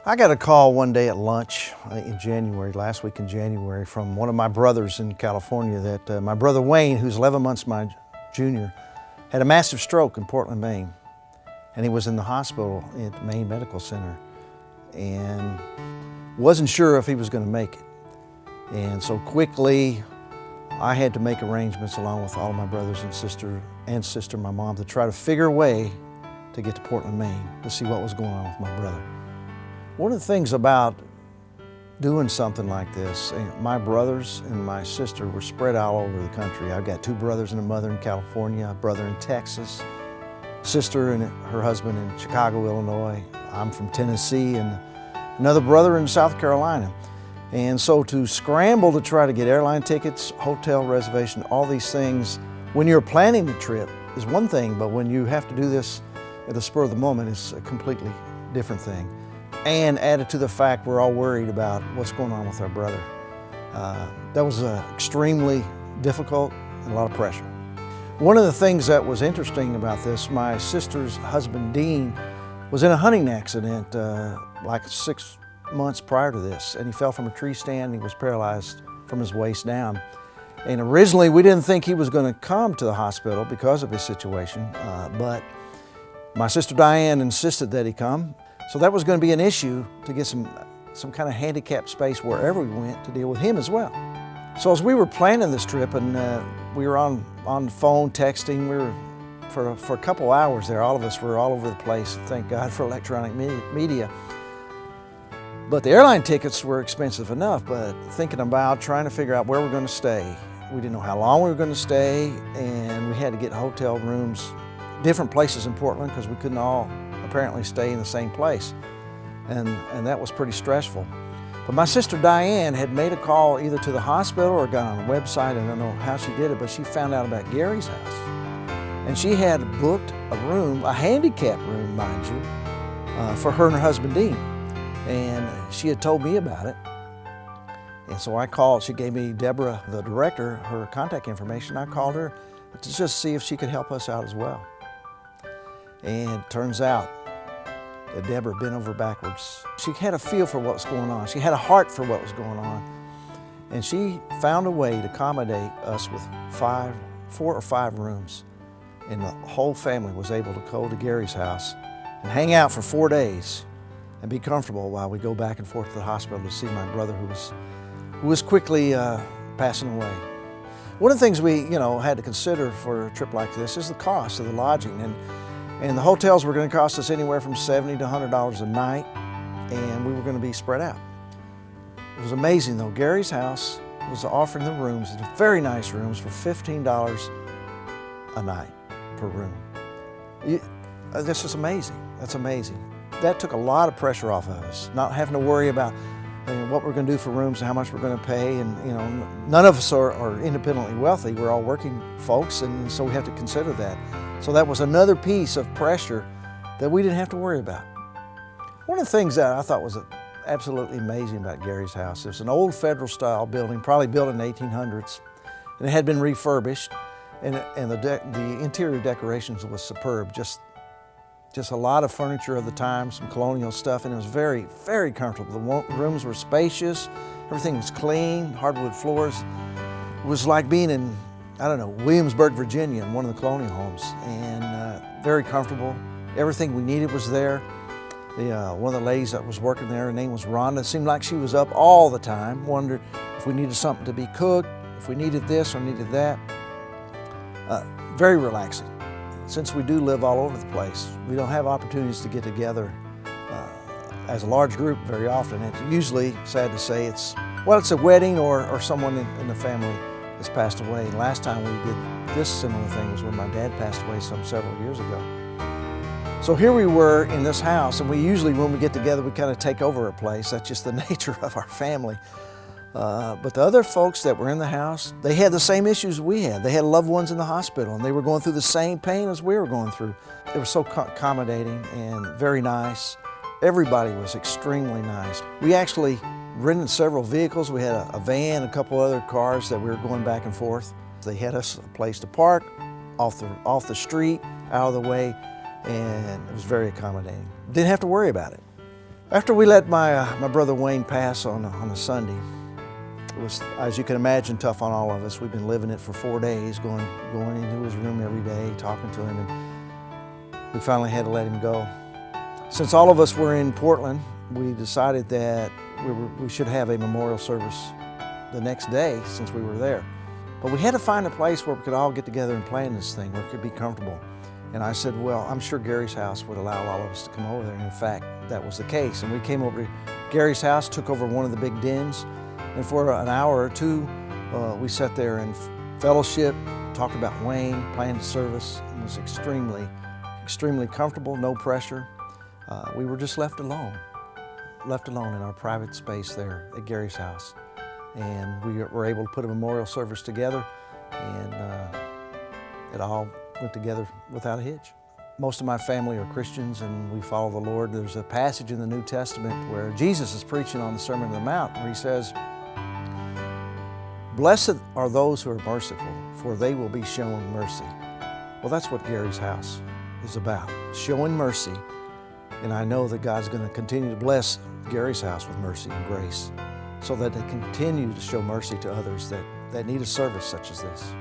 I got a call one day at lunch in January, last week in January, from one of my brothers in California that my brother Wayne, who's 11 months my junior, had a massive stroke in Portland, Maine. And he was in the hospital at the Maine Medical Center and wasn't sure if he was going to make it. And so quickly, I had to make arrangements along with all of my brothers and sister, my mom, to try to figure a way to get to Portland, Maine, to see what was going on with my brother. One of the things about doing something like this, my brothers and my sister were spread out all over the country. I've got two brothers and a mother in California, a brother in Texas, sister and her husband in Chicago, Illinois. I'm from Tennessee, and another brother in South Carolina. And so to scramble to try to get airline tickets, hotel reservation, all these things, when you're planning the trip is one thing, but when you have to do this at the spur of the moment, it's a completely different thing. And added to the fact we're all worried about what's going on with our brother. That was extremely difficult and a lot of pressure. One of the things that was interesting about this, my sister's husband, Dean, was in a hunting accident like 6 months prior to this, and he fell from a tree stand and he was paralyzed from his waist down. And originally we didn't think he was going to come to the hospital because of his situation, but my sister Diane insisted that he come. So that was going to be an issue to get some kind of handicapped space wherever we went to deal with him as well. So as we were planning this trip, and we were on the phone texting, we were for a couple hours there. All of us were all over the place. Thank God for electronic media. But the airline tickets were expensive enough. But thinking about trying to figure out where we're going to stay, we didn't know how long we were going to stay, and we had to get hotel rooms, different places in Portland because we couldn't all apparently stay in the same place, and that was pretty stressful. But my sister Diane had made a call either to the hospital or got on a website. I don't know how she did it, but she found out about Gary's house, and she had booked a room, a handicapped room, mind you, for her and her husband Dean, and she had told me about it. And so I called. She gave me, Deborah, the director, her contact information. I called her to just see if she could help us out as well. And it turns out that Deborah bent over backwards. She had a feel for what was going on. She had a heart for what was going on. And she found a way to accommodate us with 4 or 5 rooms. And the whole family was able to go to Gary's house and hang out for 4 days and be comfortable while we go back and forth to the hospital to see my brother who was quickly passing away. One of the things we had to consider for a trip like this is the cost of the lodging. And the hotels were going to cost us anywhere from $70 to $100 a night, and we were going to be spread out. It was amazing though. Gary's house was offering the rooms, very nice rooms, for $15 a night per room. This is amazing. That's amazing. That took a lot of pressure off of us, not having to worry about what we're going to do for rooms and how much we're going to pay. And none of us are independently wealthy. We're all working folks, and so we have to consider that. So that was another piece of pressure that we didn't have to worry about. One of the things that I thought was absolutely amazing about Gary's house, it was an old federal style building, probably built in the 1800s, and it had been refurbished, and the interior decorations was superb. Just a lot of furniture of the time, some colonial stuff, and it was very, very comfortable. The rooms were spacious, everything was clean, hardwood floors. It was like being in, I don't know, Williamsburg, Virginia, in one of the colonial homes, and very comfortable. Everything we needed was there. One of the ladies that was working there, her name was Rhonda. It seemed like she was up all the time, wondered if we needed something to be cooked, if we needed this or needed that. Very relaxing. Since we do live all over the place, we don't have opportunities to get together as a large group very often. It's usually, sad to say, it's a wedding or someone in the family has passed away. And last time we did this similar thing was when my dad passed away several years ago. So here we were in this house, and we usually, when we get together, we kind of take over a place. That's just the nature of our family. But the other folks that were in the house, they had the same issues we had. They had loved ones in the hospital, and they were going through the same pain as we were going through. They were so accommodating and very nice. Everybody was extremely nice. We actually rented several vehicles. We had a van, a couple other cars that we were going back and forth. They had us a place to park off the street, out of the way, and it was very accommodating. Didn't have to worry about it. After we let my brother Wayne pass on a Sunday, it was, as you can imagine, tough on all of us. We've been living it for 4 days, going into his room every day, talking to him, and we finally had to let him go. Since all of us were in Portland, we decided that we should have a memorial service the next day since we were there. But we had to find a place where we could all get together and plan this thing, where it could be comfortable. And I said, well, I'm sure Gary's house would allow all of us to come over there. And in fact, that was the case. And we came over to Gary's house, took over one of the big dens, and for an hour or two, we sat there and fellowship, talked about Wayne, planned the service. It was extremely comfortable, no pressure. We were just left alone in our private space there at Gary's house. And we were able to put a memorial service together, and it all went together without a hitch. Most of my family are Christians and we follow the Lord. There's a passage in the New Testament where Jesus is preaching on the Sermon on the Mount, where he says, "Blessed are those who are merciful, for they will be shown mercy." Well, that's what Gary's house is about, showing mercy. And I know that God's going to continue to bless Gary's house with mercy and grace, so that they continue to show mercy to others that need a service such as this.